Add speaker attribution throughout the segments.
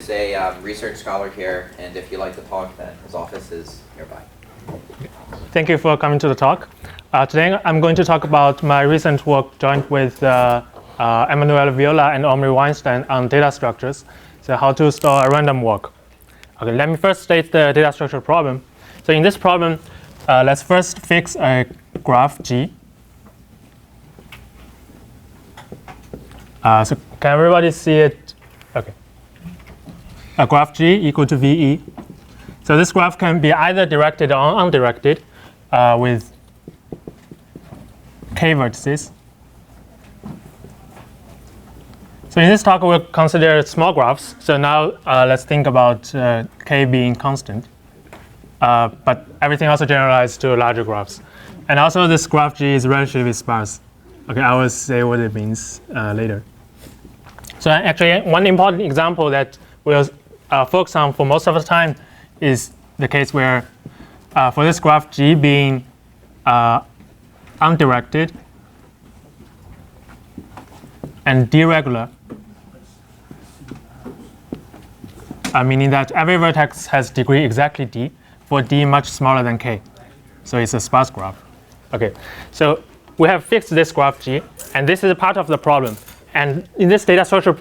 Speaker 1: is a research scholar here, and if you like to talk, then his office is nearby.
Speaker 2: Thank you for coming to the talk. Today I'm going to talk about my recent work joined with Emanuele Viola and Omri Weinstein on data structures, so how to store a random walk. Okay, let me first state the data structure problem. So in this problem, let's first fix a graph G. So can everybody see it? Okay. A graph G equal to VE. So this graph can be either directed or undirected with k vertices. So in this talk, we'll consider small graphs. So now let's think about k being constant. But everything also generalized to larger graphs. And also this graph G is relatively sparse. Okay, I will say what it means later. So actually, one important example that we'll focus on for most of the time is the case where for this graph G being undirected and deregular, meaning that every vertex has degree exactly d for d much smaller than k. So it's a sparse graph. Okay, so we have fixed this graph G, and this is a part of the problem. And in this data structure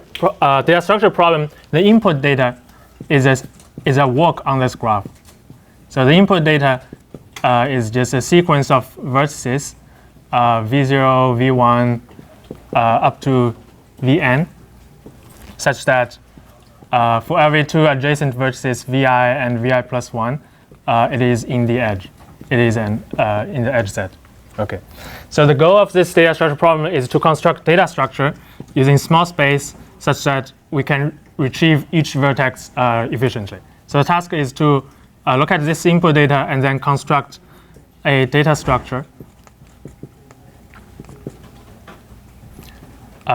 Speaker 2: problem, the input data is a walk on this graph. So the input data is just a sequence of vertices, v0, v1, up to vn, such that for every two adjacent vertices, vi and vi plus 1, it is in the edge. It is in the edge set. Okay. So the goal of this data structure problem is to construct data structure using small space such that we can retrieve each vertex efficiently. So the task is to look at this input data and then construct a data structure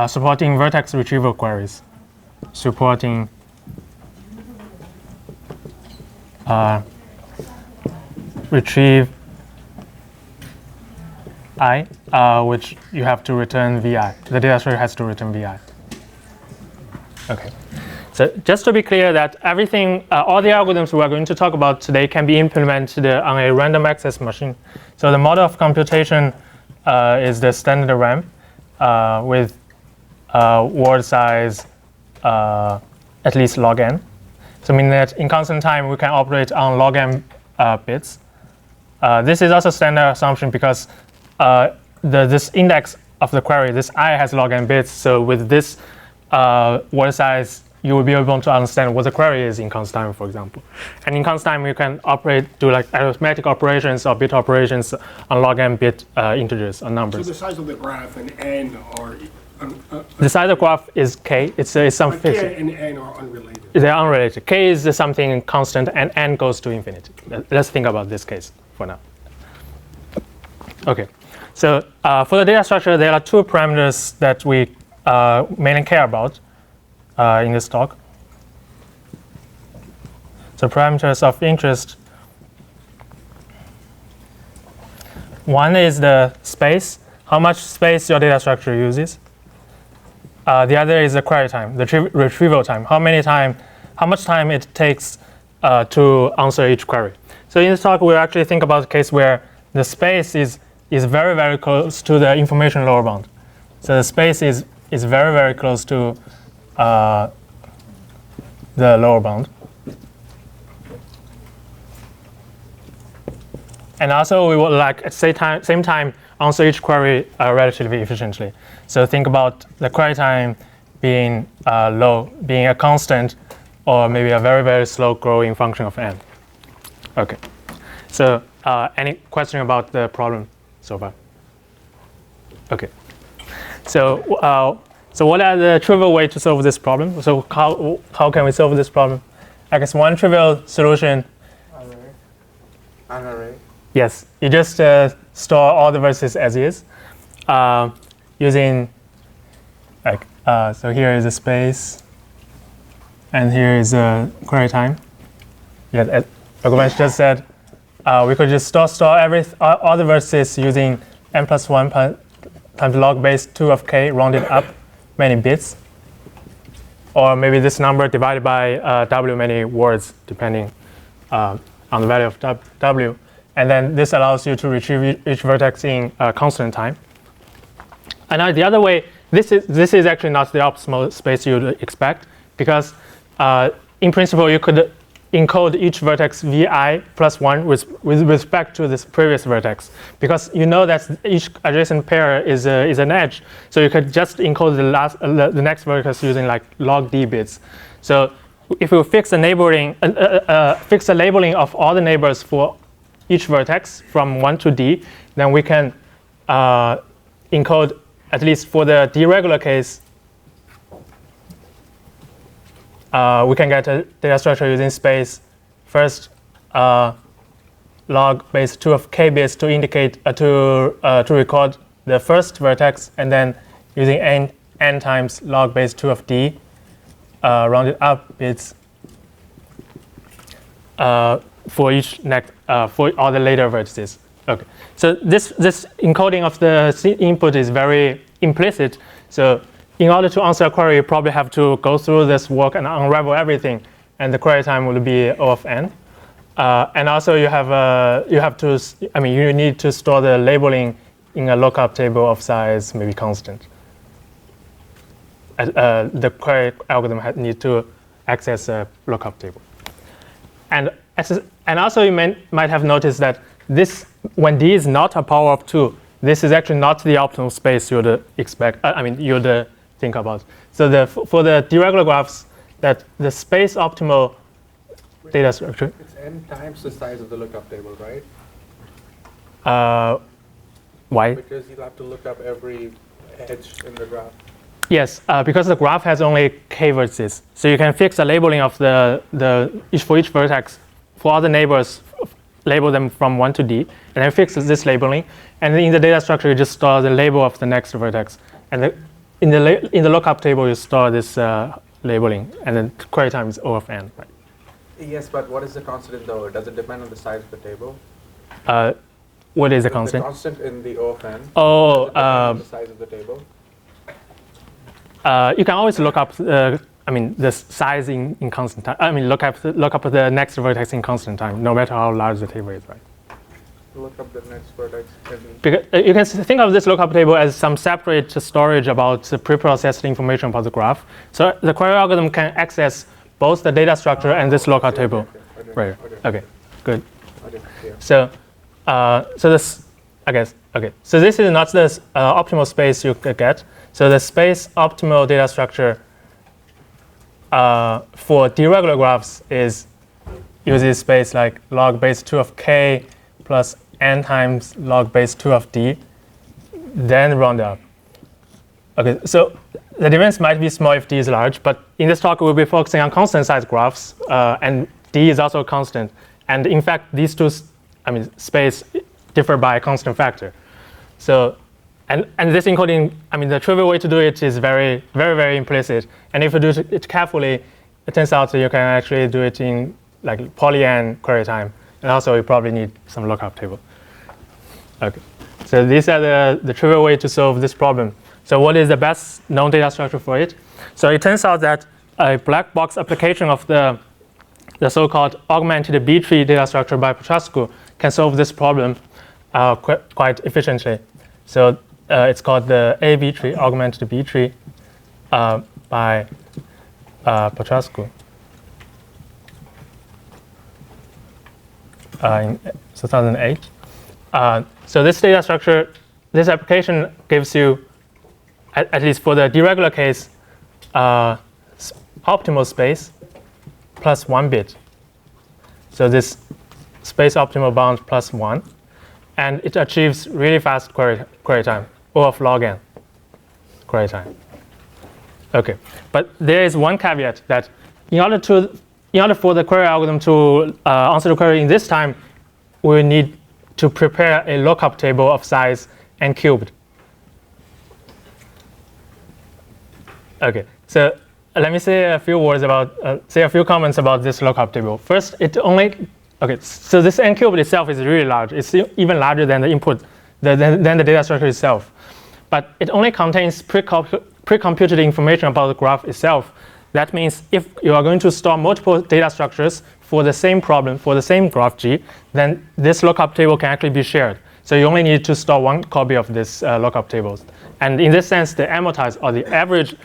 Speaker 2: supporting vertex retrieval queries, supporting retrieve I, which you have to return vi. The data structure has to return vi. Okay. So just to be clear that everything, all the algorithms we are going to talk about today can be implemented on a random access machine. So the model of computation is the standard RAM with word size at least log n. So meaning that in constant time we can operate on log n bits. This is also standard assumption because this index of the query, this I has log n bits. So with this word size, you will be able to understand what the query is in constant time, for example. And in constant time, you can do like arithmetic operations or bit operations on log n bit integers or numbers.
Speaker 3: So the size of the graph and n are
Speaker 2: the size of the graph is k. It's some fixed.
Speaker 3: K and n are unrelated.
Speaker 2: They're unrelated. K is something constant, and n goes to infinity. Let's think about this case for now. Okay. So for the data structure, there are two parameters that we mainly care about in this talk. So parameters of interest. One is the space, how much space your data structure uses. The other is the query time, the retrieval time, how much time it takes to answer each query. So in this talk, we'll actually think about a case where the space is very, very close to the information lower bound. So the space is very, very close to the lower bound. And also, we would like at the same time answer each query relatively efficiently. So think about the query time being low, being a constant, or maybe a very, very slow growing function of n. Okay. So any question about the problem so far? Okay. So what are the trivial ways to solve this problem? So how can we solve this problem? I guess one trivial solution.
Speaker 4: An array.
Speaker 2: Yes, you just store all the vertices as is using like so here is a space and here is a query time. Yeah, as Argumensh just said, we could just store all the vertices using n plus 1 times log base 2 of k rounded up many bits. or maybe this number divided by w many words, depending on the value of w. And then this allows you to retrieve each vertex in constant time. And now the other way, this is actually not the optimal space you'd expect, because in principle you could encode each vertex vi plus 1 with respect to this previous vertex, because you know that each adjacent pair is an edge, so you could just encode the next vertex using like log d bits. So if we fix the neighboring fix the labeling of all the neighbors for each vertex from 1 to d, then we can encode, at least for the deregular case, we can get a data structure using space first log base 2 of k bits to indicate to record the first vertex, and then using n times log base 2 of d rounded up bits for each next for all the later vertices. Okay, so this encoding of the input is very implicit. So in order to answer a query, you probably have to go through this work and unravel everything, and the query time will be O of n. And also you need to store the labeling in a lookup table of size maybe constant. The query algorithm needs to access a lookup table. And also you might have noticed that this, when d is not a power of 2, this is actually not the optimal space you'd expect. You'd think about. So for the deregular graphs, that the space optimal data structure.
Speaker 4: It's n times the size of the lookup table, right?
Speaker 2: Why?
Speaker 4: Because you'll have to look up every edge in the graph.
Speaker 2: Yes, because the graph has only k vertices, so you can fix the labeling of for each vertex for all the neighbors, label them from 1 to d, and then fix this labeling. And then in the data structure, you just store the label of the next vertex, and in the lookup table, you store this labeling, and then query time is O of n. Right?
Speaker 4: Yes, but what is the constant though? Does it depend on the size of the table?
Speaker 2: What is the constant?
Speaker 4: The constant in the O of n.
Speaker 2: Oh,
Speaker 4: on the size of the table.
Speaker 2: You can always look up the size in constant time. Look up the next vertex in constant time, no matter how large the table is, right?
Speaker 4: Look up the next vertex.
Speaker 2: Because you can think of this lookup table as some separate storage about the pre-processed information about the graph. So the query algorithm can access both the data structure and this lookup table. Right. Okay. Good. So, this, I guess. Okay. So this is not the optimal space you could get. So the space optimal data structure for deregular graphs uses space like log base 2 of k plus n times log base 2 of d, then round up. Okay, so the difference might be small if d is large, but in this talk we'll be focusing on constant size graphs, and d is also constant. And in fact, these two, space differ by a constant factor. So, and this encoding, the trivial way to do it is very, very, very implicit. And if you do it carefully, it turns out that you can actually do it in like poly-n query time. And also you probably need some lookup table. Okay, so these are the trivial way to solve this problem. So what is the best known data structure for it? So it turns out that a black box application of the so-called augmented B-tree data structure by Petrascu can solve this problem quite efficiently. So it's called the A-B tree, augmented B-tree by Petrascu in 2008. So this data structure, this application gives you, at least for the deregular case, optimal space plus 1 bit. So this space optimal bound plus 1. And it achieves really fast query time, O of log n query time. Okay, but there is one caveat that in order for the query algorithm to answer the query in this time, we need to prepare a lookup table of size n cubed. Okay, so let me say a few words about, say a few comments about this lookup table. First, so this n cubed itself is really large. It's even larger than the input, than the data structure itself. But it only contains pre-computed information about the graph itself. That means if you are going to store multiple data structures for the same problem, for the same graph G, then this lookup table can actually be shared. So you only need to store one copy of this lookup tables. And in this sense, the amortized or the average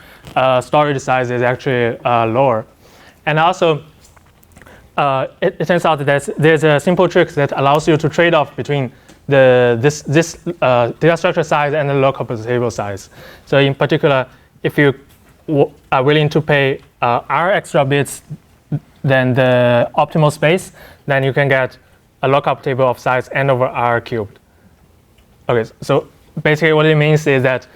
Speaker 2: storage size is actually lower. And also, it turns out that there's a simple trick that allows you to trade off between this data structure size and the lookup table size. So in particular, if you are willing to pay R extra bits than the optimal space, then you can get a lookup table of size n over R cubed. Okay, so basically what it means is that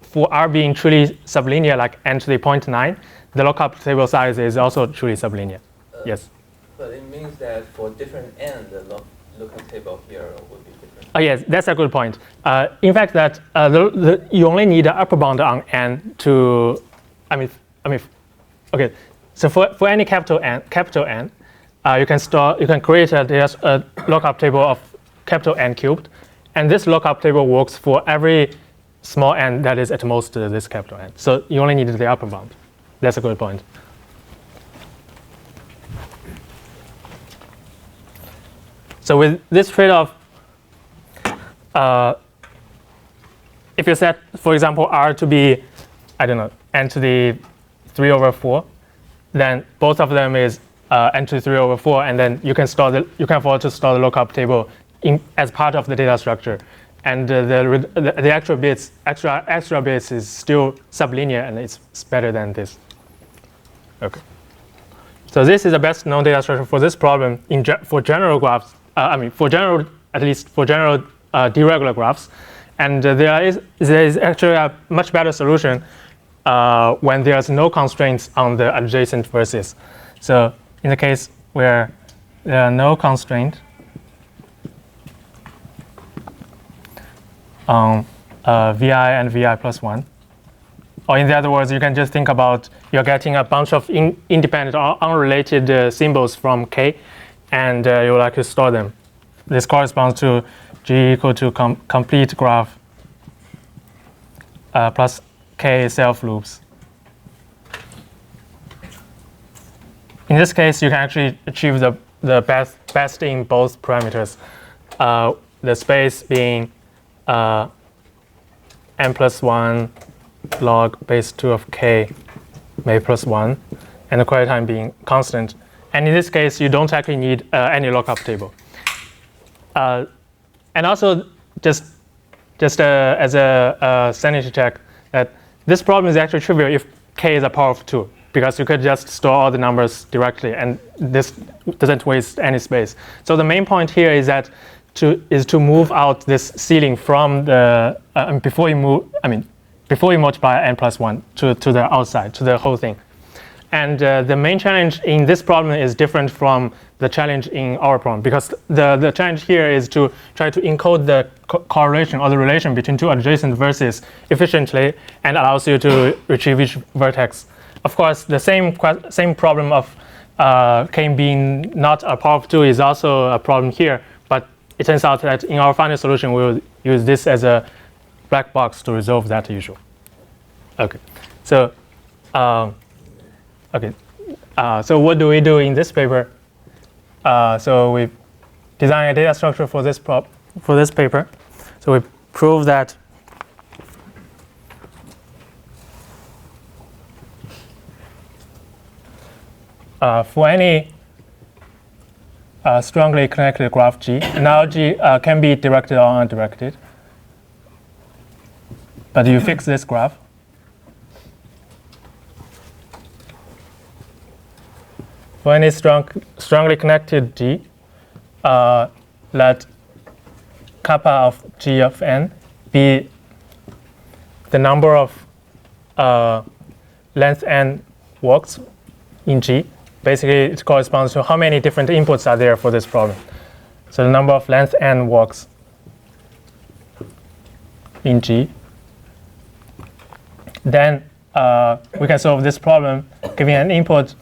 Speaker 2: for R being truly sublinear, like n to the 0.9, the lookup table size is also truly sublinear. Yes?
Speaker 5: But it means that for different n, the lookup table here will be different.
Speaker 2: Oh yes, that's a good point. In fact, that you only need an upper bound on n to, okay. So for any capital N, you can create a lookup table of capital N cubed, and this lookup table works for every small n that is at most this capital N. So you only need the upper bound. That's a good point. So with this trade-off, if you set, for example, R to be, I don't know, n to the 3 over 4, then both of them is n to the 3 over 4, and then you can afford to store the lookup table as part of the data structure, and the extra bits is still sublinear, and it's better than this. Okay. So this is the best known data structure for this problem for general graphs. At least for general deregular graphs, and there is actually a much better solution when there's no constraints on the adjacent vertices. So in the case where there are no constraint on vi and vi plus 1, or in other words, you can just think about you're getting a bunch of independent or unrelated symbols from K, and you would like to store them. This corresponds to G equal to complete graph plus K self loops. In this case, you can actually achieve the best in both parameters. The space being n plus 1 log base 2 of K may plus 1, and the query time being constant. And in this case, you don't actually need any lookup table. And also, just as a sanity check, that this problem is actually trivial if K is a power of 2, because you could just store all the numbers directly, and this doesn't waste any space. So the main point here is that to move out this ceiling from the before you multiply n plus 1 to the outside, to the whole thing. And the main challenge in this problem is different from the challenge in our problem, because the challenge here is to try to encode the correlation or the relation between two adjacent vertices efficiently, and allows you to retrieve each vertex. Of course, the same problem of K being not a power of 2 is also a problem here, but it turns out that in our final solution, we will use this as a black box to resolve that issue. Okay, so so what do we do in this paper? So we design a data structure for this paper. So we prove that for any strongly connected graph G, analogy can be directed or undirected. But you fix this graph. For any strongly connected G, let kappa of G of n be the number of length n walks in G. Basically, it corresponds to how many different inputs are there for this problem. So the number of length n walks in G. Then we can solve this problem giving an input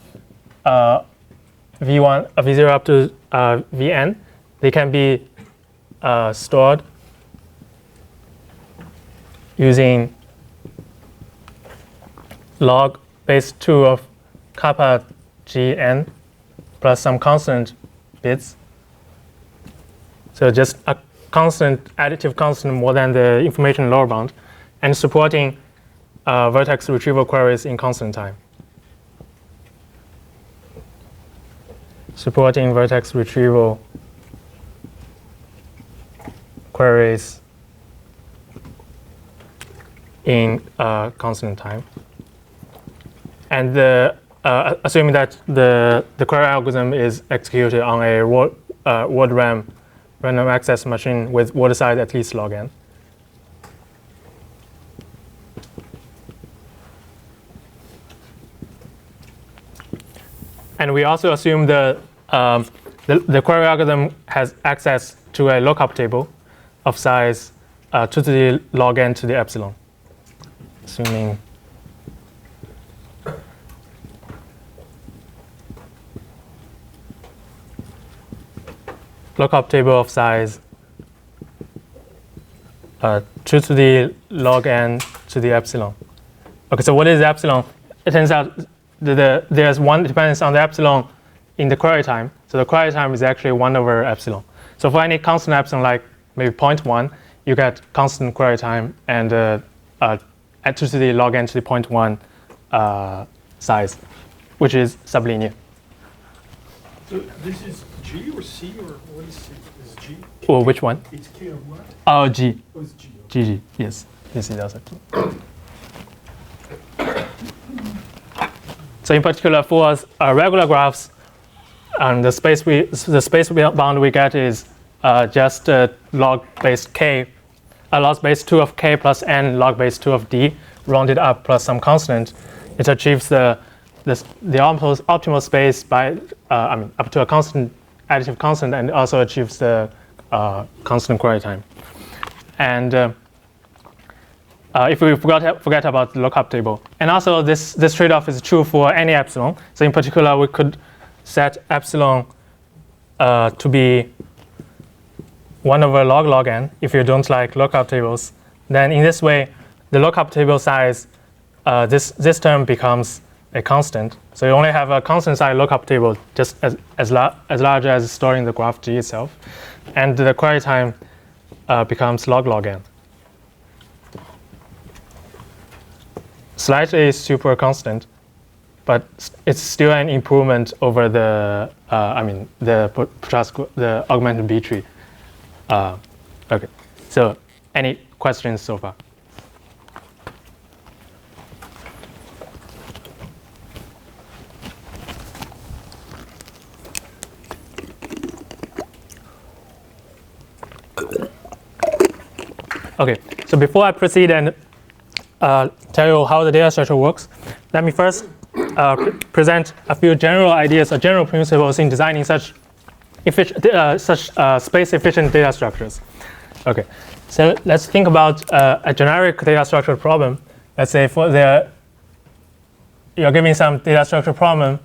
Speaker 2: v1, v0 up to vn. They can be stored using log base 2 of kappa gn plus some constant bits. So just a constant, additive constant more than the information lower bound, and supporting vertex retrieval queries in constant time. Supporting vertex retrieval queries in constant time. And assuming that the query algorithm is executed on a word RAM random access machine with word size at least log n. And we also assume the query algorithm has access to a lookup table of size 2 to the log n to the epsilon, assuming lookup table of size 2 to the log n to the epsilon. Okay, so what is epsilon? It turns out there's one dependence on the epsilon in the query time. So the query time is actually 1 over epsilon. So for any constant epsilon, like maybe 0.1, you get constant query time and at 2 to the log n to the 0.1 size, which is sublinear.
Speaker 3: So this is G or C or what is C? Is G?
Speaker 2: Or which one?
Speaker 3: It's K of what?
Speaker 2: Oh, G.
Speaker 3: Oh, it's G.
Speaker 2: GG, yes. This is also G. So in particular, for regular graphs, the space bound we get is just log base k, log base 2 of k plus n log base 2 of d rounded up plus some constant. It achieves the optimal space by up to a constant additive constant, and also achieves the constant query time. And if we forget about the lookup table, and also this trade-off is true for any epsilon. So in particular, we could set epsilon to be 1 over log n if you don't like lookup tables. Then in this way, the lookup table size, this term becomes a constant. So you only have a constant size lookup table just as large as storing the graph G itself. And the query time becomes log n. Slightly super constant, but it's still an improvement over the the augmented B tree. Okay, so any questions so far? Okay, so before I proceed and tell you how the data structure works, let me first present a few general ideas or general principles in designing such space-efficient data structures. Okay, so let's think about a generic data structure problem. Let's say you're giving some data structure problem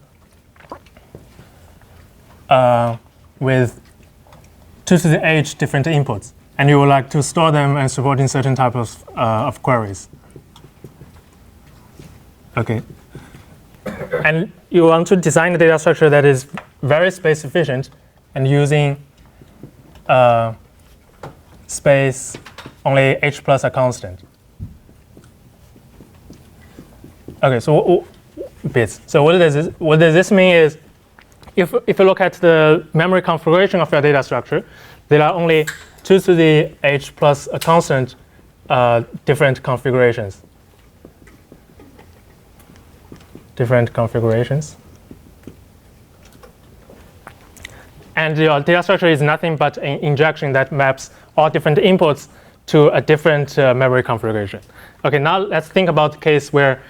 Speaker 2: with 2 to the h different inputs, and you would like to store them and supporting certain type of queries. Okay, and you want to design a data structure that is very space efficient and using space only h plus a constant. Okay, so bits. So what does this mean is, if you look at the memory configuration of your data structure, there are only 2 to the h plus a constant different configurations. And your data structure is nothing but an injection that maps all different inputs to a different memory configuration. Okay, now let's think about the case where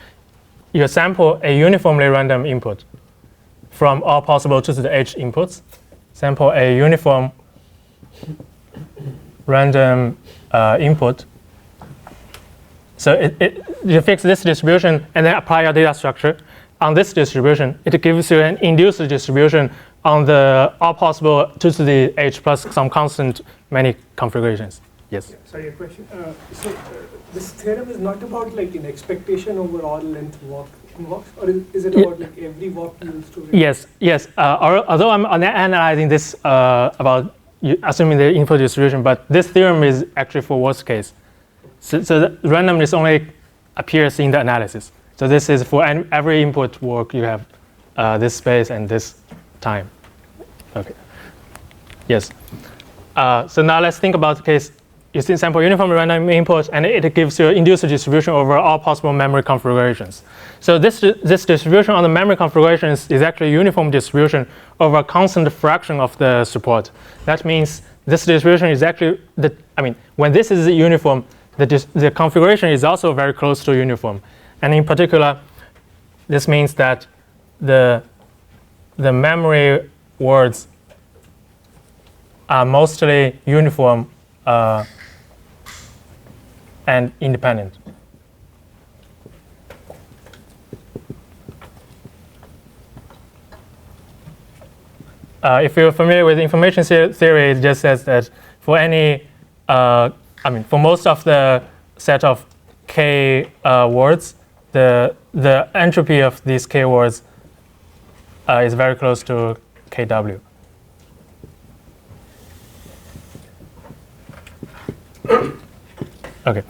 Speaker 2: you sample a uniformly random input from all possible 2 to the h inputs. Sample a uniform random input. So you fix this distribution and then apply your data structure on this distribution. It gives you an induced distribution on the all possible 2 to the h plus some constant many configurations. Yes?
Speaker 3: Sorry, a question. So this theorem is not about like an expectation over all length walk in walks, or is it about like every walk you will store?
Speaker 2: Yes, yes. Although I'm analyzing this about assuming the input distribution, but this theorem is actually for worst case. So the randomness only appears in the analysis. So this is for every input work you have this space and this time. Okay. Yes. So now let's think about the case. You sample uniform random input, and it gives you an induced distribution over all possible memory configurations. So this distribution on the memory configurations is actually a uniform distribution over a constant fraction of the support. That means this distribution is actually, when this is uniform, the configuration is also very close to uniform. And in particular, this means that the memory words are mostly uniform and independent. If you're familiar with information theory, it just says that for any, for most of the set of k words, the entropy of these k words is very close to kw. Okay,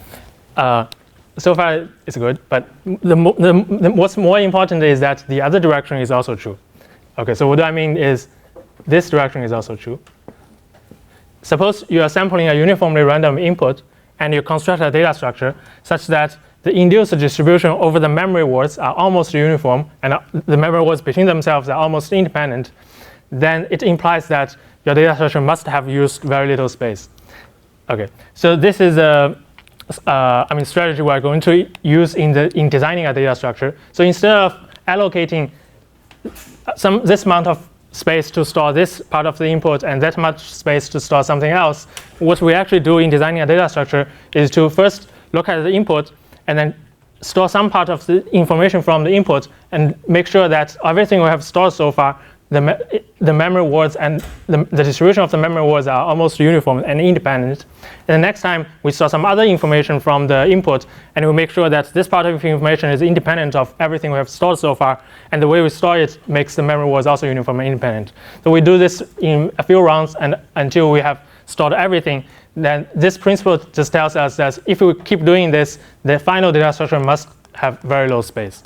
Speaker 2: so far it's good, but what's more important is that the other direction is also true. Okay, so what I mean is this direction is also true. Suppose you are sampling a uniformly random input and you construct a data structure such that the induced distribution over the memory words are almost uniform and the memory words between themselves are almost independent, then it implies that your data structure must have used very little space. Okay, so this is a strategy we're going to use in designing a data structure. So instead of allocating this amount of space to store this part of the input and that much space to store something else, what we actually do in designing a data structure is to first look at the input and then store some part of the information from the input and make sure that everything we have stored so far, the memory words and the distribution of the memory words are almost uniform and independent. And the next time we store some other information from the input and we make sure that this part of information is independent of everything we have stored so far, and the way we store it makes the memory words also uniform and independent. So we do this in a few rounds and until we have stored everything. Then this principle just tells us that if we keep doing this, the final data structure must have very low space.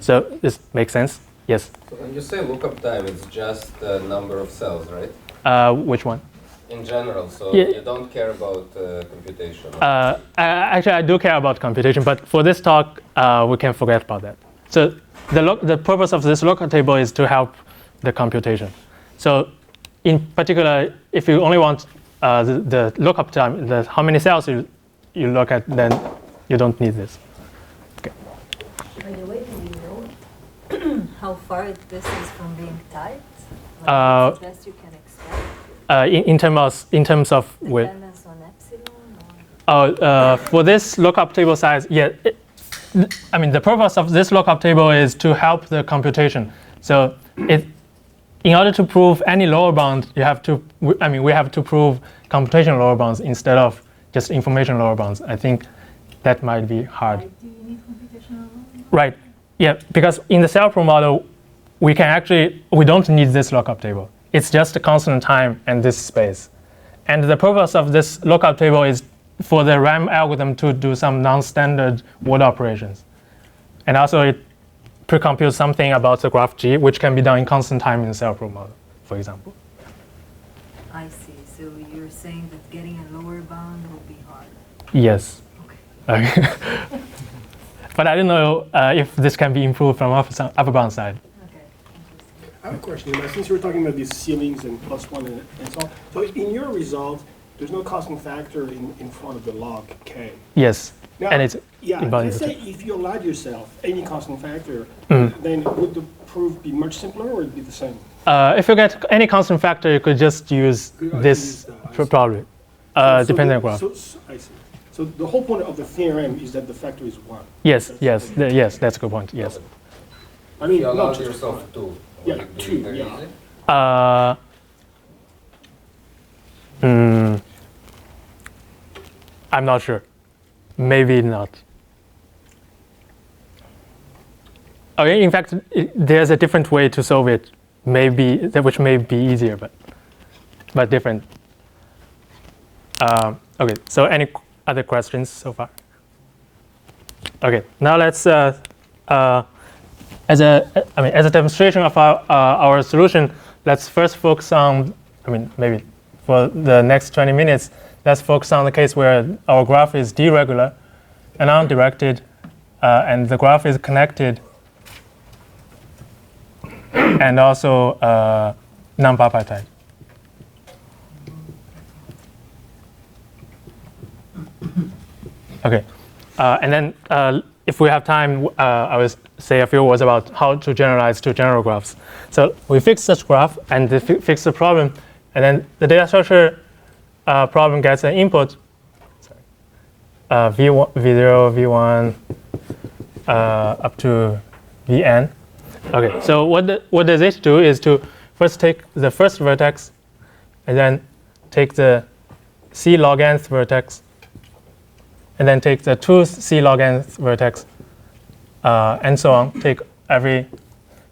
Speaker 2: So this makes sense? Yes?
Speaker 6: So when you say lookup time, it's just the number of cells, right?
Speaker 2: Which one?
Speaker 6: In general, so
Speaker 2: Yeah.
Speaker 6: you don't care about computation.
Speaker 2: Actually, I do care about computation, but for this talk, we can forget about that. So the purpose of this lookup table is to help the computation. So in particular, if you only want the lookup time, how many cells you look at, then you don't need this. Okay.
Speaker 7: By the way, do you know how far this is from being typed? What's the best you can expect?
Speaker 2: In terms of width.
Speaker 7: Dependence on epsilon?
Speaker 2: For this lookup table size, yeah. The purpose of this lookup table is to help the computation. So in order to prove any lower bound, we have to prove computation lower bounds instead of just information lower bounds. I think that might be hard.
Speaker 7: Why do you need computational lower bounds?
Speaker 2: Right. Yeah, because in the self-proof model, we don't need this lookup table. It's just a constant time and this space. And the purpose of this lookup table is for the RAM algorithm to do some non-standard word operations. And also it pre-computes something about the graph G, which can be done in constant time in the self-proof model, for example.
Speaker 7: I see. So you're saying that getting a lower bound will be hard.
Speaker 2: Yes.
Speaker 7: Okay.
Speaker 2: But I don't know if this can be improved from upper bound side.
Speaker 7: Okay. Interesting.
Speaker 3: I have a question. Since you were talking about these ceilings and +1 and so on, so in your result, there's no constant factor in front of the log k.
Speaker 2: Yes.
Speaker 3: Now,
Speaker 2: And it's
Speaker 3: let's say if you allowed yourself any constant factor, then would the proof be much simpler or would it be the same?
Speaker 2: If you get any constant factor, you could just use this probably, depending on graph.
Speaker 3: I see. So the whole point of the theorem is that the factor is 1.
Speaker 2: Yes, that's a good point. Yes.
Speaker 3: I mean,
Speaker 6: You
Speaker 3: not
Speaker 6: allowed
Speaker 3: just
Speaker 6: yourself
Speaker 3: 1.
Speaker 6: to.
Speaker 3: Yeah,
Speaker 6: Would it be
Speaker 3: 2,
Speaker 6: very
Speaker 3: yeah.
Speaker 6: easy?
Speaker 2: I'm not sure. Maybe not. Okay, in fact, there's a different way to solve it, which may be easier, but different. Okay, so any other questions so far? Okay, now let's, as a demonstration of our solution, let's first focus on, maybe for the next 20 minutes, let's focus on the case where our graph is deregular and undirected, and the graph is connected and also non-bipartite. Okay, and then if we have time, I will say a few words about how to generalize to general graphs. So we fix such graph and fix the problem, and then the data structure problem gets an input, V1, V0, V1, up to Vn. Okay, so what does it do is to first take the first vertex, and then take the C log nth vertex, and then take the 2 C log nth vertex, and so on. Take every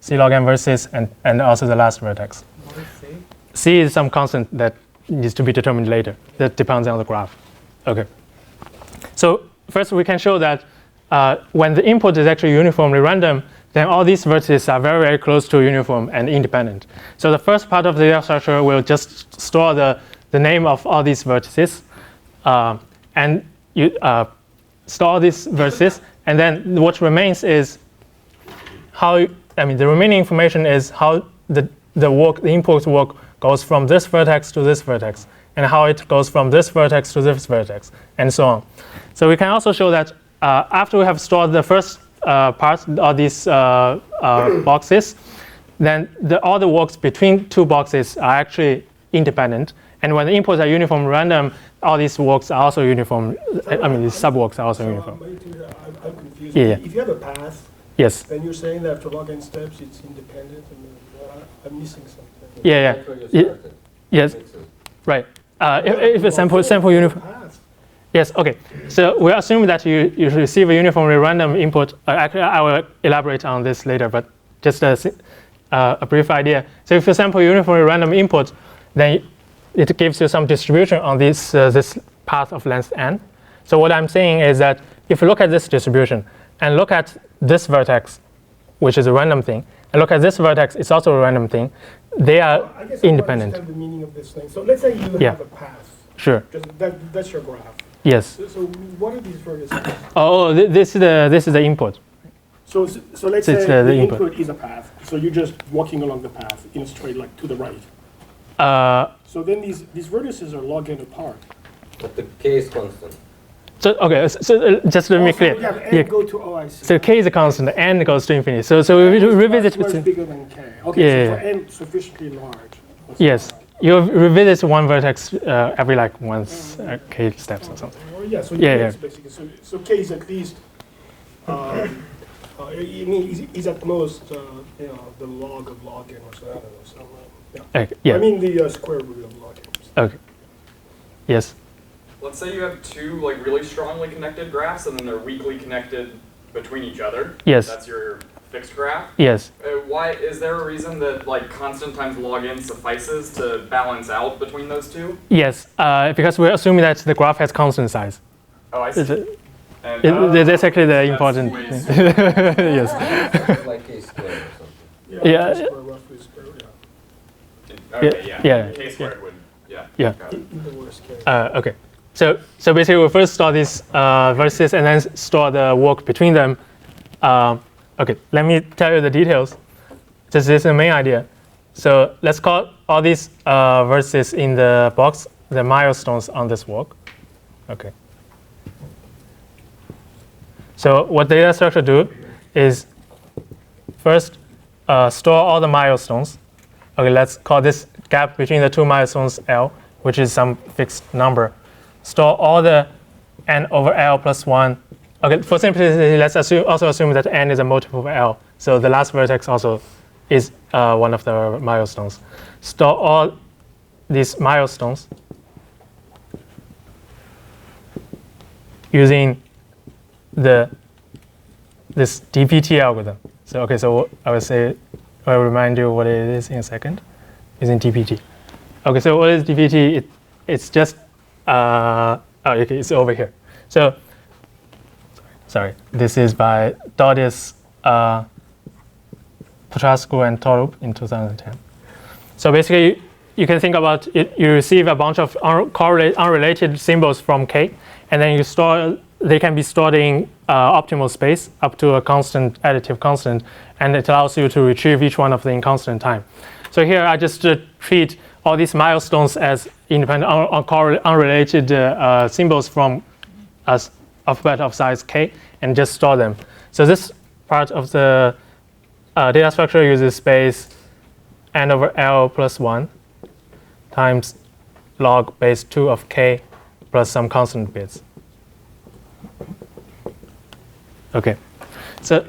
Speaker 2: C log n vertex and also the last vertex.
Speaker 5: What is C?
Speaker 2: C is some constant that needs to be determined later. That depends on the graph. Okay. So first we can show that when the input is actually uniformly random, then all these vertices are very, very close to uniform and independent. So the first part of the data structure will just store the name of all these vertices, and you store these vertices, and then what remains is how, the remaining information is how the input work goes from this vertex to this vertex, and how it goes from this vertex to this vertex, and so on. So we can also show that after we have stored the first part of these boxes, then all the works between two boxes are actually independent. And when the inputs are uniform random, all these works are also uniform. These sub-works are also uniform.
Speaker 3: I'm confused.
Speaker 2: Yeah.
Speaker 3: If you have a path,
Speaker 2: Yes.
Speaker 3: then you're saying that after log n steps, it's independent. I'm missing something.
Speaker 2: Yeah.
Speaker 6: That's where you started.
Speaker 2: Yes.
Speaker 6: Makes sense.
Speaker 2: Right. If a sample uniform.
Speaker 3: Path.
Speaker 2: Yes. Okay. So we're assuming that you receive a uniformly random input. Actually, I will elaborate on this later, but just a brief idea. So if you sample uniformly random input, then it gives you some distribution on this path of length n. So what I'm saying is that if you look at this distribution and look at this vertex, which is a random thing, and look at this vertex, it's also a random thing, they are
Speaker 3: I guess
Speaker 2: independent.
Speaker 3: I don't understand the meaning of this thing. So let's say you
Speaker 2: Yeah.
Speaker 3: have a path.
Speaker 2: Sure.
Speaker 3: That's your graph.
Speaker 2: Yes.
Speaker 3: So what are these vertices?
Speaker 2: This is the input.
Speaker 3: So let's
Speaker 2: So
Speaker 3: say
Speaker 2: it's
Speaker 3: the
Speaker 2: the
Speaker 3: input.
Speaker 2: input.
Speaker 3: Is a path. So you're just walking along the path in a straight, like to the right. So then these vertices are log n apart.
Speaker 6: But the K is constant.
Speaker 2: So just let me clear.
Speaker 3: You have n
Speaker 2: Yeah.
Speaker 3: go to OIC.
Speaker 2: So k is a constant, n goes to infinity. So we revisit.
Speaker 3: Where it's bigger than k. Okay,
Speaker 2: Yeah,
Speaker 3: so
Speaker 2: yeah,
Speaker 3: for n sufficiently large.
Speaker 2: Yes, you revisit one vertex every once k steps or something.
Speaker 3: Or yeah, so
Speaker 2: Yeah,
Speaker 3: k
Speaker 2: yeah.
Speaker 3: is basically so k is at least. Is at most the log of log n or so. I don't know. So, yeah.
Speaker 2: Yeah.
Speaker 3: I mean the square root of log n.
Speaker 2: Okay. Yes.
Speaker 8: Let's say you have two really strongly connected graphs and then they're weakly connected between each other.
Speaker 2: Yes.
Speaker 8: That's your fixed graph.
Speaker 2: Yes.
Speaker 8: Why is there a reason that constant times log n suffices to balance out between those two?
Speaker 2: Yes. Because we're assuming that the graph has constant size.
Speaker 8: Oh, I see. And,
Speaker 2: That's actually the
Speaker 8: that's
Speaker 2: important
Speaker 8: way
Speaker 2: thing.
Speaker 8: super-
Speaker 2: Yes.
Speaker 6: It's like K squared or something.
Speaker 2: Yeah.
Speaker 3: Square, roughly square, yeah.
Speaker 8: Okay, yeah.
Speaker 2: Yeah.
Speaker 8: K squared would, yeah.
Speaker 2: Yeah.
Speaker 8: Got it.
Speaker 3: In the worst case.
Speaker 2: Okay. So basically, we first store these vertices and then store the work between them. Okay, let me tell you the details. This is the main idea. So let's call all these vertices in the box the milestones on this work. Okay. So what the data structure do is first store all the milestones. Okay, let's call this gap between the two milestones L, which is some fixed number. Store all the n over L plus 1. Okay, for simplicity, let's also assume that n is a multiple of L. So the last vertex also is one of the milestones. Store all these milestones using this DPT algorithm. So okay, so I will remind you what it is in a second. It's in DPT. Okay, so what is DPT? It's just okay, it's over here. So sorry, this is by Dodis, Petrasco, and Torup in 2010. So basically, you can think about it. You receive a bunch of unrelated symbols from K, and then you store. They can be stored in optimal space up to a constant, additive constant, and it allows you to retrieve each one of them in constant time. So here I just treat all these milestones as independent, unrelated symbols from alphabet of size K, and just store them. So this part of the data structure uses space n over L plus 1 times log base 2 of K plus some constant bits. Okay, so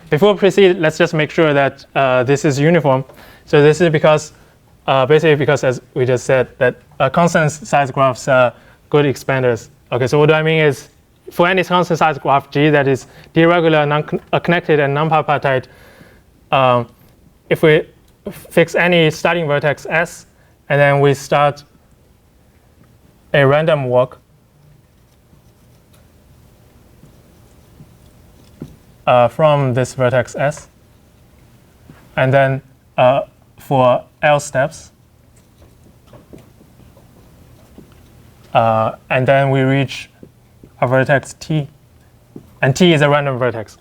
Speaker 2: before we proceed, let's just make sure that this is uniform. So this is because, basically because as we just said, that constant size graphs are good expanders. Okay, so what I mean is, for any constant size graph G that is deregular, connected, and non-bipartite, if we fix any starting vertex S, and then we start a random walk from this vertex S, and then for L steps, and then we reach a vertex T, and T is a random vertex.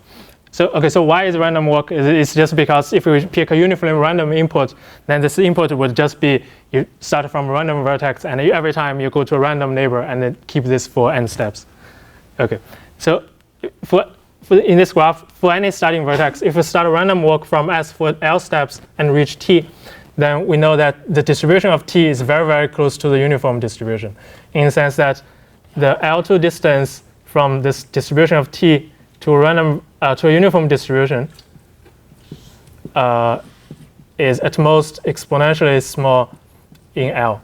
Speaker 2: So okay, so why is random walk? It's just because if we pick a uniform random input, then this input would just be you start from a random vertex, and every time you go to a random neighbor, and then keep this for n steps. Okay, so in this graph, for any starting vertex, if we start a random walk from S for L steps and reach T, then we know that the distribution of T is very, very close to the uniform distribution, in the sense that the L2 distance from this distribution of T to a uniform distribution is at most exponentially small in L,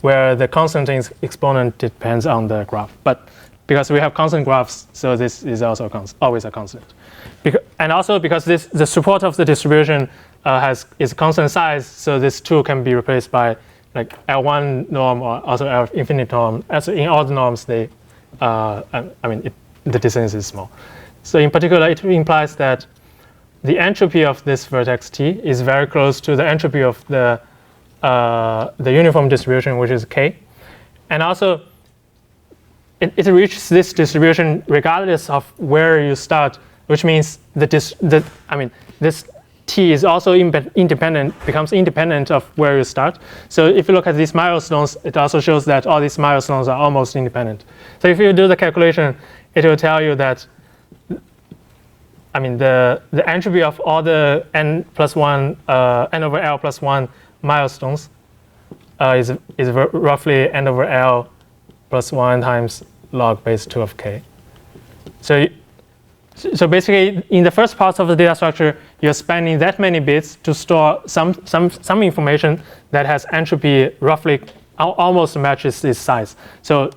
Speaker 2: where the constant exponent depends on the graph. But because we have constant graphs, so this is also always a constant. And also because the support of the distribution is constant size, so this too can be replaced by like L1 norm or also L infinite norm. As in all the norms, the distance is small. So in particular, it implies that the entropy of this vertex T is very close to the entropy of the uniform distribution, which is K. And also, it reaches this distribution regardless of where you start, which means this T is also becomes independent of where you start. So if you look at these milestones, it also shows that all these milestones are almost independent. So if you do the calculation, it will tell you that the entropy of all the n over L plus 1 milestones is roughly n over L plus 1 times log base 2 of K. So basically, in the first part of the data structure, you're spending that many bits to store some information that has entropy roughly almost matches this size. So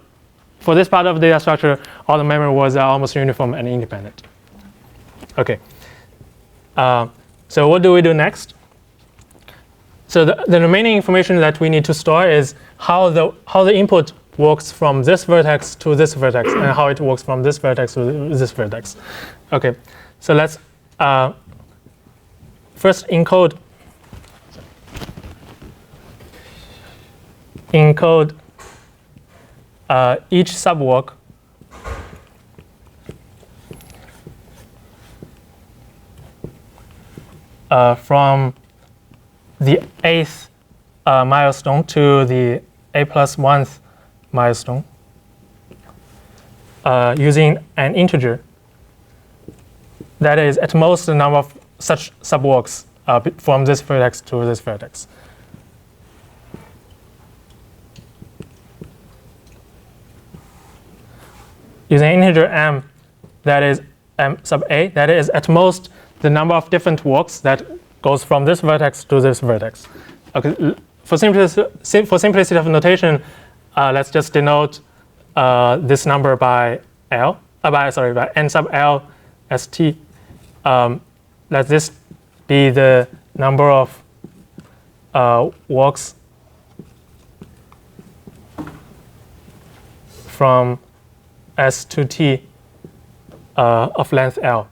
Speaker 2: for this part of the data structure, all the memory words are almost uniform and independent. Okay. So what do we do next? So the remaining information that we need to store is how the input works from this vertex to this vertex, and how it works from this vertex to this vertex. Okay, so let's first encode each subwalk from the 8th milestone to the A plus 1th milestone using an integer that is at most the number of such subwalks from this vertex to this vertex. Using an integer m, that is m sub a, that is at most the number of different walks that goes from this vertex to this vertex. Okay, for simplicity of notation, let's just denote this number by L, by n sub L as t. let this be the number of walks from S to T of length L.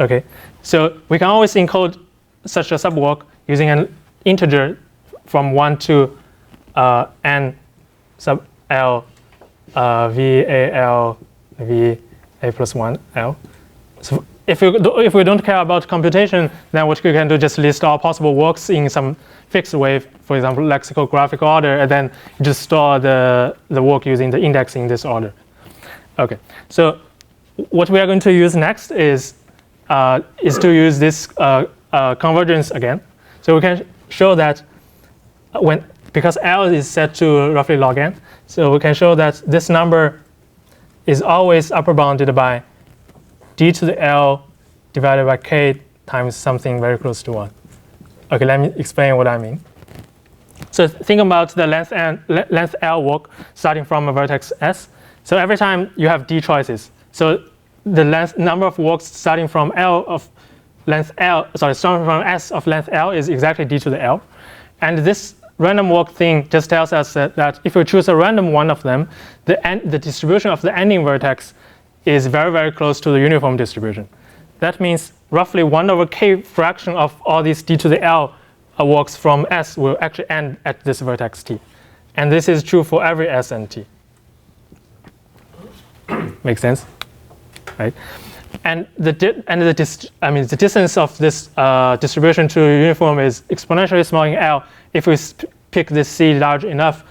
Speaker 2: Okay, so we can always encode such a subwalk using an integer from 1 to n sub L V A L V A plus 1 L. So if we don't care about computation, then what we can do is just list all possible walks in some fixed way, for example, lexicographic order, and then just store the walk using the index in this order. Okay, so what we are going to use next is to use this convergence again. So we can show that because L is set to roughly log n, so we can show that this number is always upper bounded by d to the L divided by k times something very close to 1. Okay, let me explain what I mean. So think about the length L walk starting from a vertex S. So every time you have d choices. So the number of walks starting from starting from S of length L is exactly d to the L. And this random walk thing just tells us that if we choose a random one of them, the distribution of the ending vertex is very, very close to the uniform distribution. That means roughly 1 over k fraction of all these d to the L walks from S will actually end at this vertex T. And this is true for every S and T. Makes sense? Right? And the distance of this distribution to uniform is exponentially small in L. If we pick this C large enough,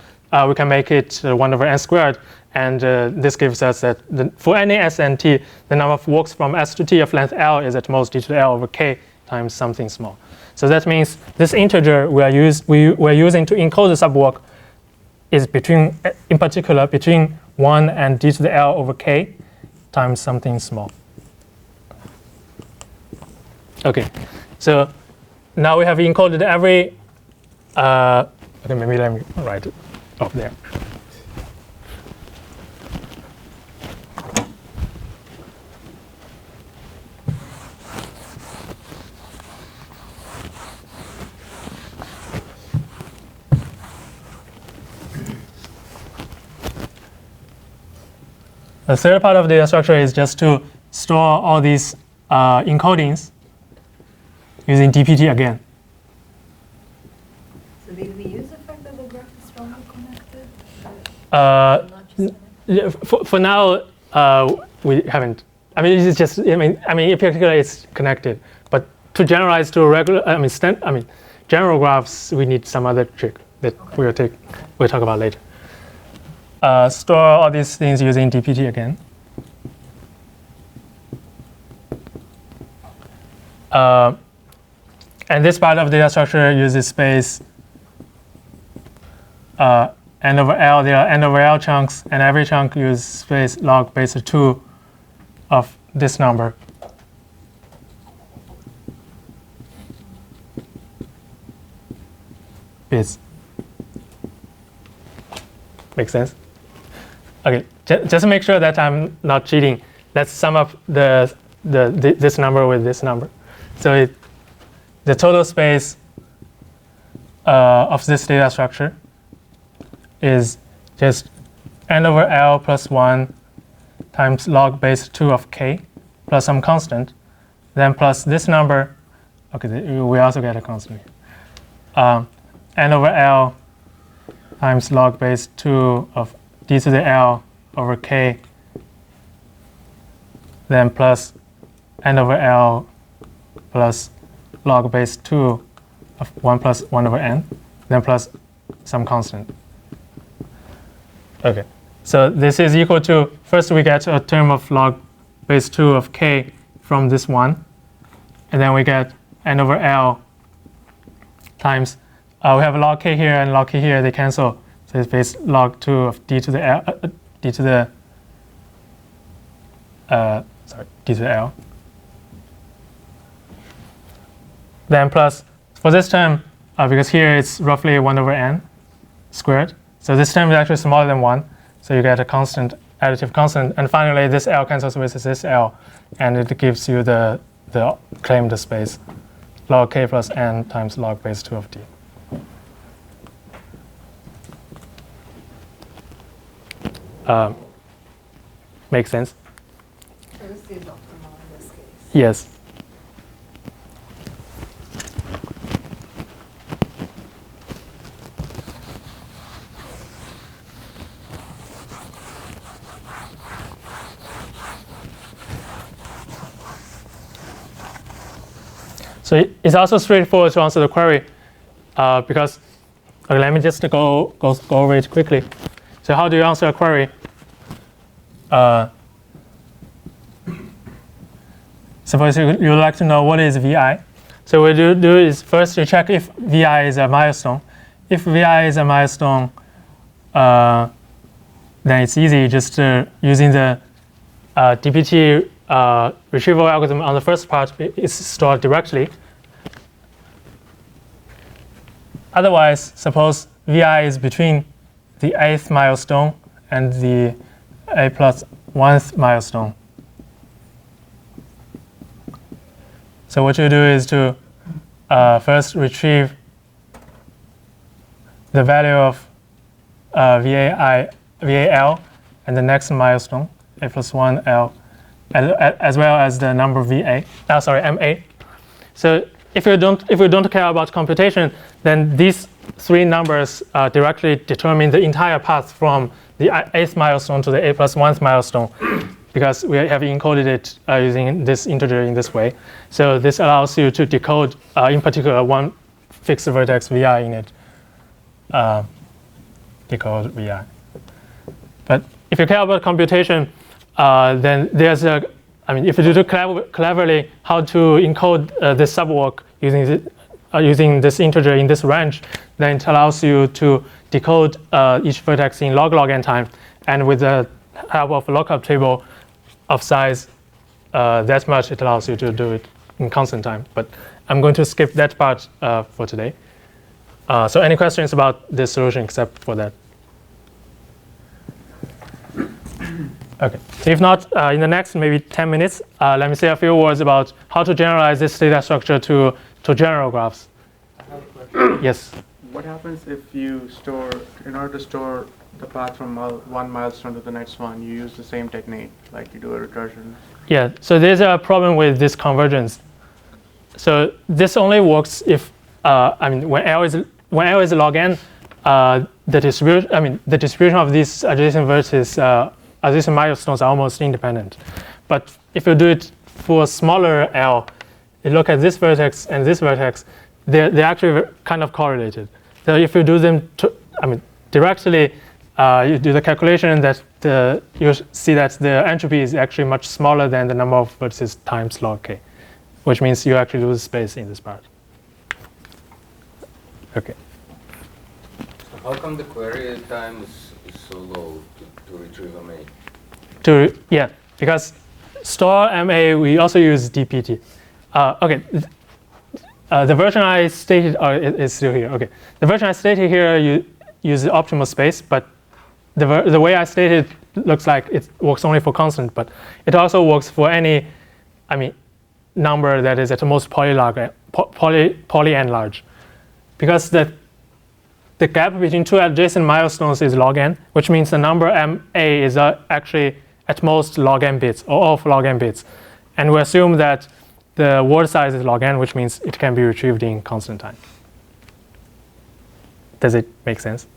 Speaker 2: we can make it 1 over n squared. And this gives us that for any S and T, the number of walks from S to T of length L is at most d to the L over k times something small. So that means this integer we're using to encode the subwalk is in particular between 1 and d to the L over k times something small. Okay, so now we have encoded every. Okay, maybe let me write it up there. The third part of the data structure is just to store all these encodings using DPT again.
Speaker 7: So did we use the fact that the graph is strongly connected?
Speaker 2: For now, we haven't. I mean, it's just. In particular, it's connected. But to generalize to regular, general graphs, we need some other trick that we'll talk about later. Store all these things using DPT again. And this part of the data structure uses space n over L. There are n over L chunks, and every chunk uses space log base of 2 of this number. Bits. Make sense? Okay, just to make sure that I'm not cheating, let's sum up this number with this number. So the total space of this data structure is just n over L plus 1 times log base 2 of k plus some constant, then plus this number. Okay, we also get a constant here. N over L times log base 2 of d to the L over k, then plus n over L plus log base 2 of 1 plus 1 over n, then plus some constant. Okay, so this is equal to, first we get a term of log base 2 of k from this one, and then we get n over L times, we have log k here and log k here, they cancel. So it's base log 2 of d to the L, d to the L. Then plus, for this term, because here it's roughly 1 over n squared. So this term is actually smaller than 1. So you get a constant additive constant. And finally, this L cancels with this L, and it gives you the claimed space, log k plus n times log base 2 of d. Make sense?
Speaker 7: So this is optimal in this case.
Speaker 2: Yes. So it's also straightforward to answer the query because let me just go over it quickly. So how do you answer a query? Suppose you would like to know what is VI. So what you do is first you check if VI is a milestone. If VI is a milestone, then it's easy just using the DPT retrieval algorithm on the first part is stored directly. Otherwise, suppose VI is between the 8th milestone and the A plus 1th milestone. So what you do is to first retrieve the value of VAL and the next milestone, A plus 1L, as well as the number MA. So if you don't care about computation, then these three numbers directly determine the entire path from the 8th milestone to the A plus 1th milestone, because we have encoded it using this integer in this way. So this allows you to decode, in particular, one fixed vertex VI in it. Decode VI. But if you care about computation, then there's if you do cleverly how to encode this subwork using this integer in this range, then it allows you to decode each vertex in log n time, and with the help of a lookup table of size that much, it allows you to do it in constant time. But I'm going to skip that part for today. So any questions about this solution except for that? Okay, so if not, in the next maybe 10 minutes, let me say a few words about how to generalize this data structure to general graphs.
Speaker 9: I have a question.
Speaker 2: Yes?
Speaker 9: What happens if you in order to store the path from one milestone to the next one, you use the same technique, like you do a recursion? Yeah,
Speaker 2: so there's a problem with this convergence. So this only works if, when L is log n, the distribution of these adjacent vertices, adjacent milestones are almost independent. But if you do it for smaller L, you look at this vertex and this vertex, they're actually kind of correlated. So if you do them directly, you do the calculation that you see that the entropy is actually much smaller than the number of vertices times log k, which means you actually lose space in this part. Okay.
Speaker 6: So how come the query time is so low to retrieve MA?
Speaker 2: Because store MA, we also use DPT. Okay. The version I stated is still here. Okay, the version I stated here you use the optimal space, but the way I stated looks like it works only for constant, but it also works for any, number that is at the most poly n large, because the gap between two adjacent milestones is log n, which means the number MA is actually at most log n bits or of log n bits, and we assume that the word size is log n, which means it can be retrieved in constant time. Does it make sense?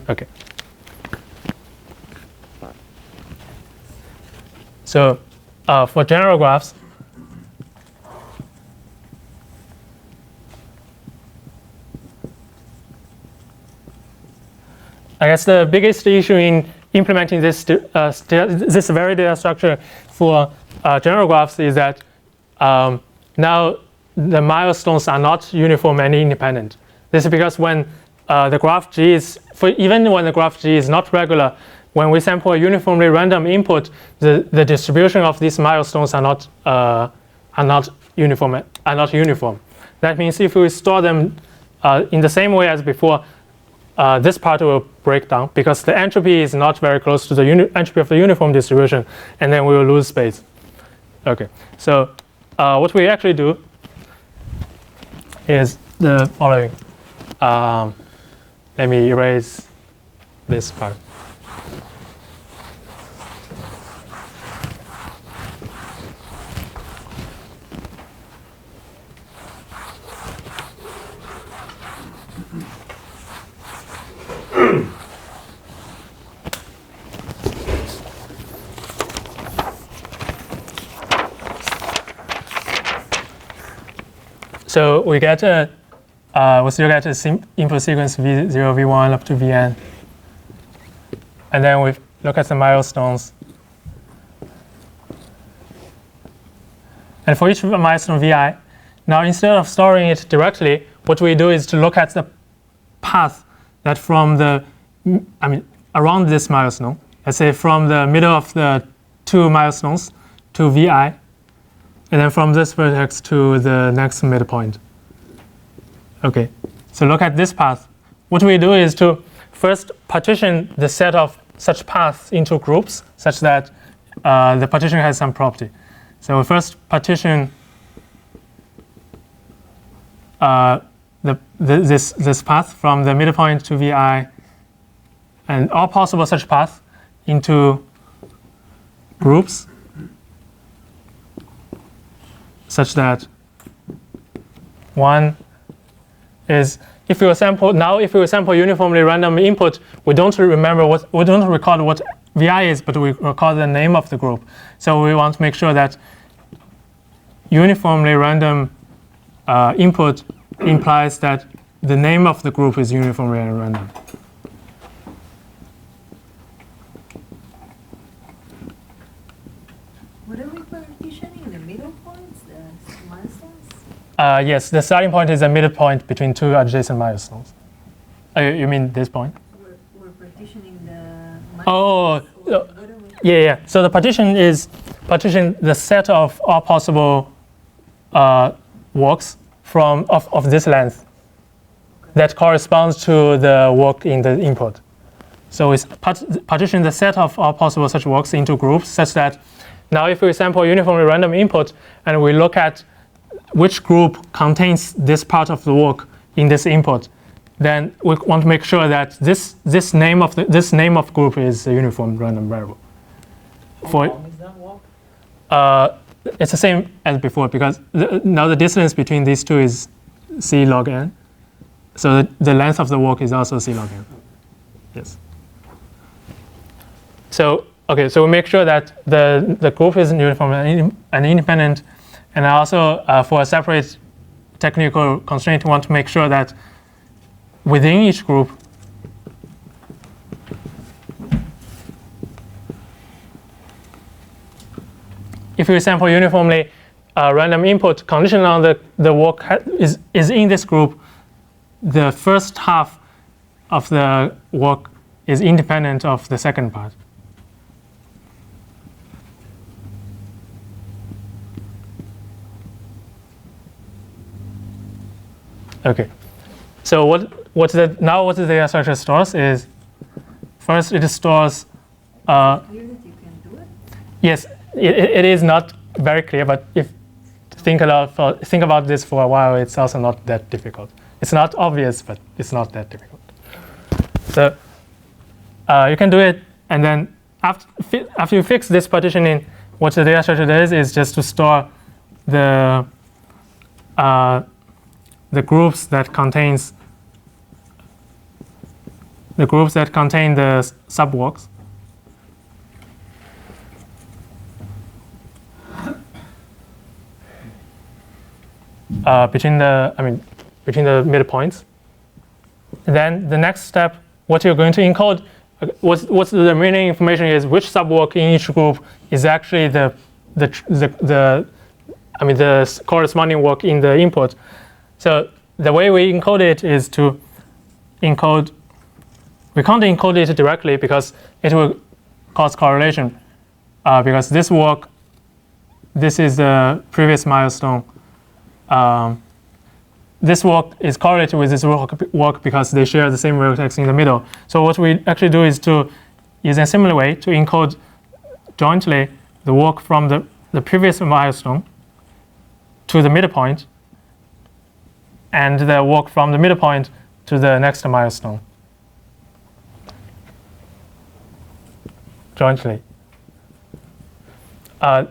Speaker 2: Okay. So for general graphs, I guess the biggest issue in implementing this very data structure for general graphs is that now the milestones are not uniform and independent. This is because when the graph G even when the graph G is not regular, when we sample a uniformly random input, the distribution of these milestones are not uniform. That means if we store them in the same way as before, this part will break down because the entropy is not very close to the entropy of the uniform distribution, and then we will lose space. Okay, so what we actually do is the following. Let me erase this part. So we get we still get a input sequence V0, V1 up to Vn. And then we look at the milestones. And for each milestone Vi, now instead of storing it directly, what we do is to look at the path that from the, around this milestone, let's say from the middle of the 2 milestones to Vi, and then from this vertex to the next midpoint. Okay, so look at this path. What we do is to first partition the set of such paths into groups such that the partition has some property. So we first partition this path from the midpoint to Vi and all possible such paths into groups such that one is if we sample uniformly random input, we don't record what Vi is, but we record the name of the group. So we want to make sure that uniformly random input implies that the name of the group is uniformly random.
Speaker 7: What are we partitioning? The middle points, the milestones?
Speaker 2: Yes, the starting point is a midpoint between 2 adjacent milestones. You mean this point?
Speaker 7: We're partitioning the
Speaker 2: Oh,
Speaker 7: milestones.
Speaker 2: yeah. So the partition is the set of all possible walks of this length that corresponds to the walk in the input. So we partition the set of all possible such walks into groups such that now if we sample uniformly random input and we look at which group contains this part of the walk in this input, then we want to make sure that this name of group is a uniform random variable.
Speaker 5: How long is that walk?
Speaker 2: It's the same as before because now the distance between these two is C log n. So the length of the walk is also C log n. Yes. So okay, so we make sure that the group is uniform and independent, and also for a separate technical constraint, we want to make sure that within each group, if we sample uniformly random input, condition on the walk is in this group, the first half of the walk is independent of the second part. Okay, so what the data structure stores is first it stores.
Speaker 7: Clear that you can do it?
Speaker 2: Yes, it is not very clear, but if think about this for a while, it's also not that difficult. It's not obvious, but it's not that difficult. So you can do it, and then after you fix this partitioning, what the data structure does is just to store the groups that contain the subwalks. Between the midpoints. And then the next step, what you're going to encode, what's the remaining information is which subwalk in each group is actually the corresponding walk in the input. So the way we encode it is to encode. We can't encode it directly because it will cause correlation. Because this walk, this is the previous milestone. this walk is correlated with this walk because they share the same vertex in the middle. So what we actually do is to use a similar way to encode jointly the walk from the previous milestone to the midpoint and the walk from the midpoint to the next milestone jointly.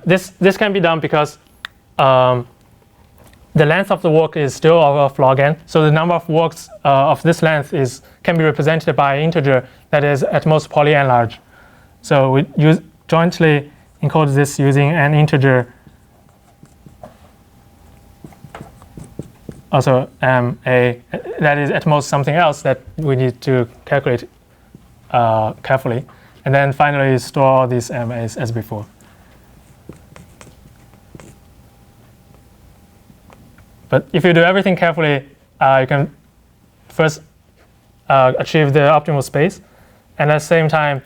Speaker 2: This can be done because the length of the walk is still of log n, so the number of walks of this length can be represented by an integer that is at most poly n large. So we jointly encode this using an integer, also a that is at most something else that we need to calculate carefully, and then finally store these MAs as before. But if you do everything carefully, you can first achieve the optimal space, and at the same time,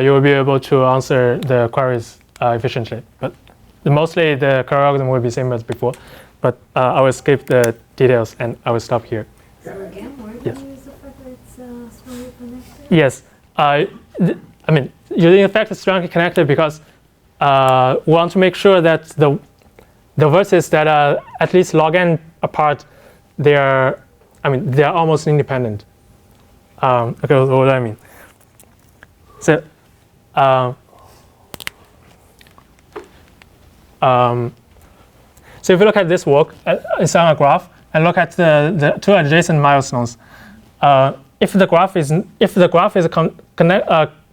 Speaker 2: you will be able to answer the queries efficiently. But mostly the query algorithm will be same as before. But I will skip the details and I will stop here.
Speaker 7: So again, where do
Speaker 2: Yes.
Speaker 7: you use the fact that it's strongly connected?
Speaker 2: Yes, I mean using the fact it's strongly connected because we want to make sure that the vertices that are at least log n apart, they are almost independent. Okay, what do I mean? So, so if you look at this walk, it's on a graph, and look at the two adjacent milestones. If the graph is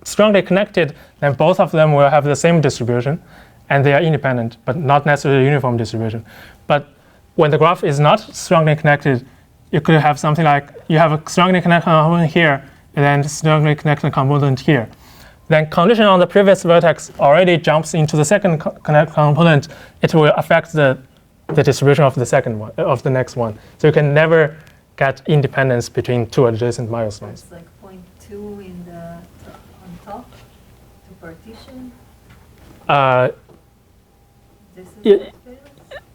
Speaker 2: strongly connected, then both of them will have the same distribution, and they are independent, but not necessarily uniform distribution. But when the graph is not strongly connected, you could have something like you have a strongly connected component here, and then strongly connected component here. Then condition on the previous vertex already jumps into the second connected component. It will affect the distribution of the second one, of the next one. So you can never get independence between two adjacent milestones.
Speaker 7: It's like 0.2 on top to partition. This is
Speaker 2: Yeah.
Speaker 7: what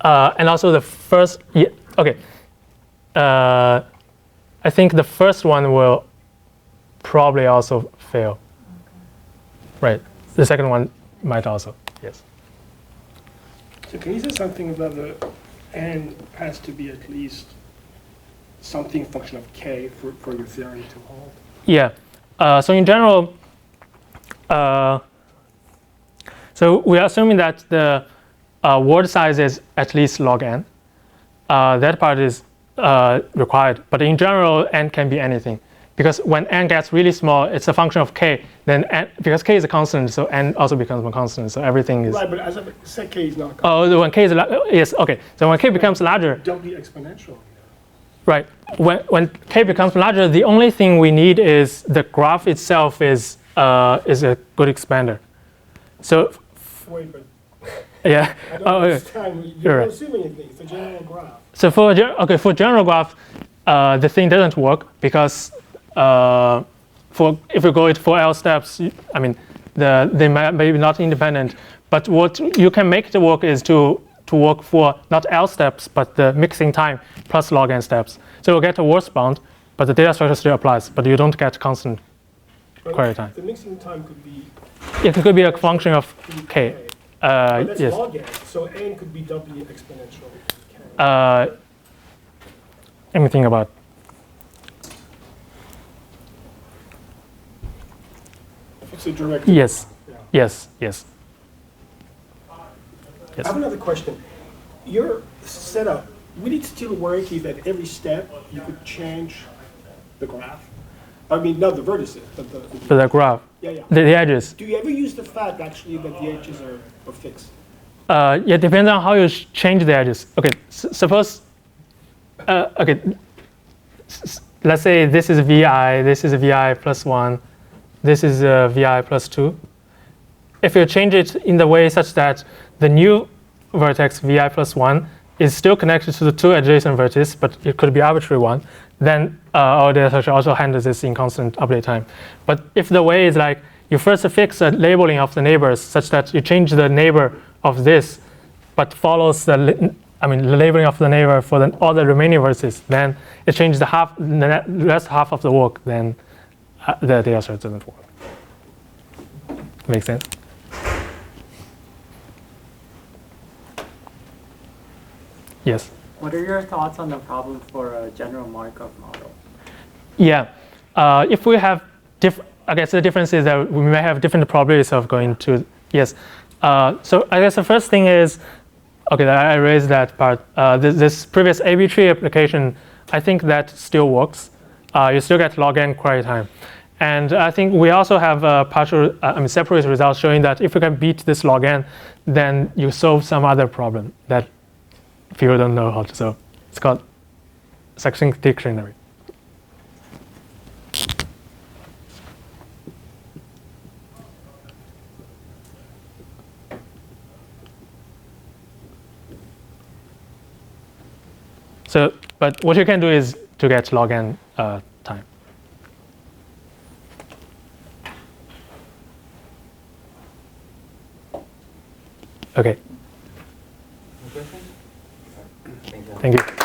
Speaker 7: fails?
Speaker 2: And also the first, okay. I think the first one will probably also fail. Right. The second one might also, yes.
Speaker 3: So can you say something about the n has to be at least something function of k for your theory to hold?
Speaker 2: Yeah. So in general, so we are assuming that the word size is at least log n. That part is required. But in general, n can be anything. Because when n gets really small, it's a function of k. Then n, because k is a constant, so n also becomes a constant. So everything is.
Speaker 3: Right, but as I said, k is not a constant.
Speaker 2: Oh, when k is yes, okay. So when k becomes larger,
Speaker 3: Don't be exponential.
Speaker 2: right? When k becomes larger, the only thing we need is the graph itself is a good expander. So
Speaker 3: Wait, but
Speaker 2: yeah.
Speaker 3: I don't
Speaker 2: Oh, okay.
Speaker 3: understand.
Speaker 2: You're
Speaker 3: You're
Speaker 2: right.
Speaker 3: assuming anything. It's a general graph.
Speaker 2: So for general graph, the thing doesn't work because if you go it for L steps, I mean they may be not independent. But what you can make it work is to work for not L steps but the mixing time plus log n steps. So you'll get a worst bound, but the data structure still applies, but you don't get constant
Speaker 3: But
Speaker 2: query time.
Speaker 3: The mixing time could be
Speaker 2: It could be a function of k.
Speaker 3: But that's
Speaker 2: Yes.
Speaker 3: log n, so n could be doubly exponential. K.
Speaker 2: Let me think about.
Speaker 3: It's a direct.
Speaker 2: Yes.
Speaker 3: Yeah.
Speaker 2: Yes. Yes.
Speaker 3: I have another question. Your setup, would it still work if at every step you could change the graph? I mean, not the vertices, but
Speaker 2: For the graph,
Speaker 3: yeah.
Speaker 2: the edges.
Speaker 3: Do you ever use the fact actually that the edges are fixed?
Speaker 2: Yeah, depends on how you change the edges. Okay, suppose. Okay. Let's say this is vi, this is vi plus 1, this is vi plus 2. If you change it in the way such that the new vertex vi plus 1 is still connected to the two adjacent vertices, but it could be arbitrary one, then our data structure also handles this in constant update time. But if the way is like you first fix a labeling of the neighbors such that you change the neighbor of this, but follows the I mean, the labeling of the neighbor for all the remaining vertices, then it changes the rest half of the work, then the data search doesn't work. Make sense? Yes.
Speaker 10: What are your thoughts on the problem for a general Markov model?
Speaker 2: Yeah. If we have I guess the difference is that we may have different probabilities of going to, yes. So I guess the first thing is, okay, I raised that part. This previous AB tree application, I think that still works. You still get log n query time. And I think we also have partial, separate results showing that if you can beat this log n, then you solve some other problem that people don't know how to solve. It's called succinct dictionary. So, but what you can do is to get log n time. Okay.
Speaker 5: Any questions? Thank you.
Speaker 2: Thank you.